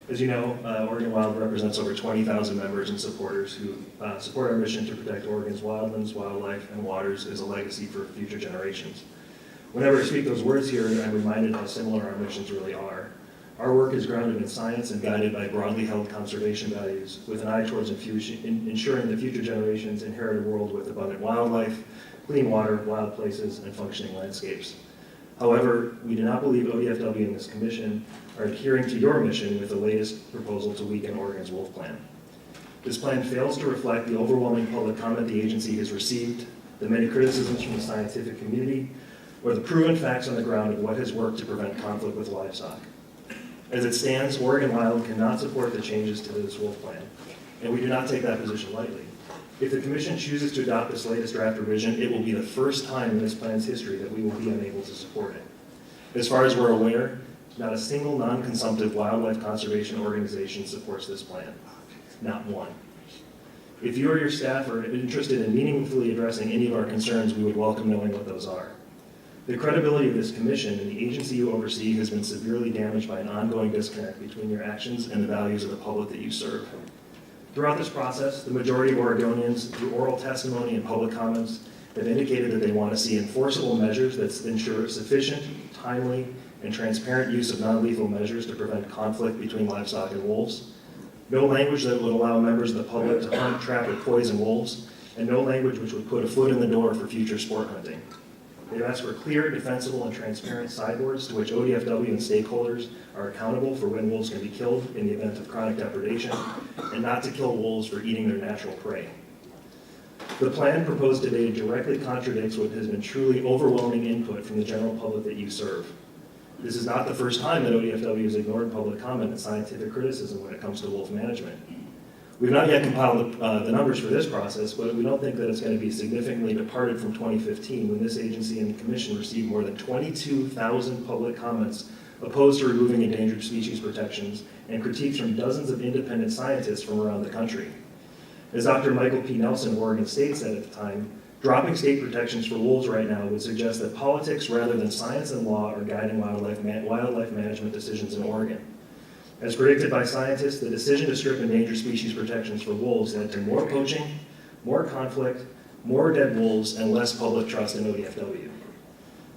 As you know, Oregon Wild represents over 20,000 members and supporters who support our mission to protect Oregon's wildlands, wildlife, and waters as a legacy for future generations. Whenever I speak those words here, I'm reminded how similar our missions really are. Our work is grounded in science and guided by broadly held conservation values, with an eye towards ensuring that future generations inherit a world with abundant wildlife, clean water, wild places, and functioning landscapes. However, we do not believe ODFW and this commission are adhering to your mission with the latest proposal to weaken Oregon's wolf plan. This plan fails to reflect the overwhelming public comment the agency has received, the many criticisms from the scientific community, or the proven facts on the ground of what has worked to prevent conflict with livestock. As it stands, Oregon Wild cannot support the changes to this wolf plan, and we do not take that position lightly. If the commission chooses to adopt this latest draft revision, it will be the first time in this plan's history that we will be unable to support it. As far as we're aware, not a single non-consumptive wildlife conservation organization supports this plan. Not one. If you or your staff are interested in meaningfully addressing any of our concerns, we would welcome knowing what those are. The credibility of this commission and the agency you oversee has been severely damaged by an ongoing disconnect between your actions and the values of the public that you serve. Throughout this process, the majority of Oregonians, through oral testimony and public comments, have indicated that they want to see enforceable measures that ensure sufficient, timely, and transparent use of non-lethal measures to prevent conflict between livestock and wolves, no language that would allow members of the public to hunt, trap, or poison wolves, and no language which would put a foot in the door for future sport hunting. They've asked for clear, defensible, and transparent sideboards to which ODFW and stakeholders are accountable for when wolves can be killed in the event of chronic depredation, and not to kill wolves for eating their natural prey. The plan proposed today directly contradicts what has been truly overwhelming input from the general public that you serve. This is not the first time that ODFW has ignored public comment and scientific criticism when it comes to wolf management. We've not yet compiled the numbers for this process, but we don't think that it's going to be significantly departed from 2015 when this agency and the commission received more than 22,000 public comments opposed to removing endangered species protections and critiques from dozens of independent scientists from around the country. As Dr. Michael P. Nelson of Oregon State said at the time, dropping state protections for wolves right now would suggest that politics rather than science and law are guiding wildlife management decisions in Oregon. As predicted by scientists, the decision to strip endangered species protections for wolves led to more poaching, more conflict, more dead wolves, and less public trust in ODFW.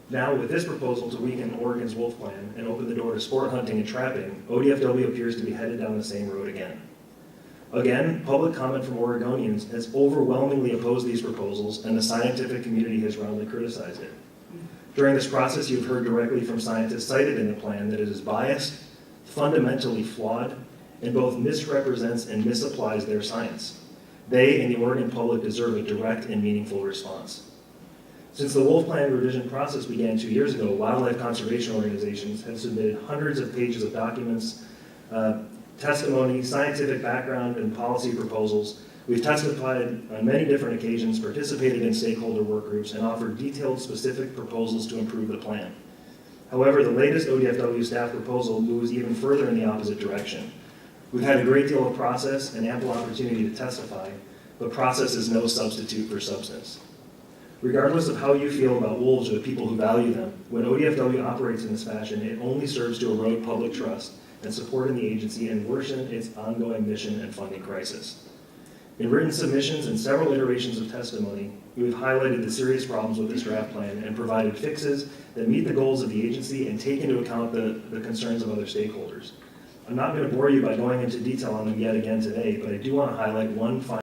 Now, with this proposal to weaken Oregon's wolf plan and open the door to sport hunting and trapping, ODFW appears to be headed down the same road again. Again, public comment from Oregonians has overwhelmingly opposed these proposals, and the scientific community has roundly criticized it. During this process, you've heard directly from scientists cited in the plan that it is biased, fundamentally flawed, and both misrepresents and misapplies their science. They and the Oregon public deserve a direct and meaningful response. Since the wolf plan revision process began 2 years ago, wildlife conservation organizations have submitted hundreds of pages of documents, testimony, scientific background, and policy proposals. We've testified on many different occasions, participated in stakeholder work groups, and offered detailed, specific proposals to improve the plan. However, the latest ODFW staff proposal moves even further in the opposite direction. We've had a great deal of process and ample opportunity to testify, but process is no substitute for substance. Regardless of how you feel about wolves or the people who value them, when ODFW operates in this fashion, it only serves to erode public trust and support in the agency and worsen its ongoing mission and funding crisis. In written submissions and several iterations of testimony, we've highlighted the serious problems with this draft plan and provided fixes that meet the goals of the agency and take into account the concerns of other stakeholders. I'm not going to bore you by going into detail on them yet again today, but I do want to highlight one final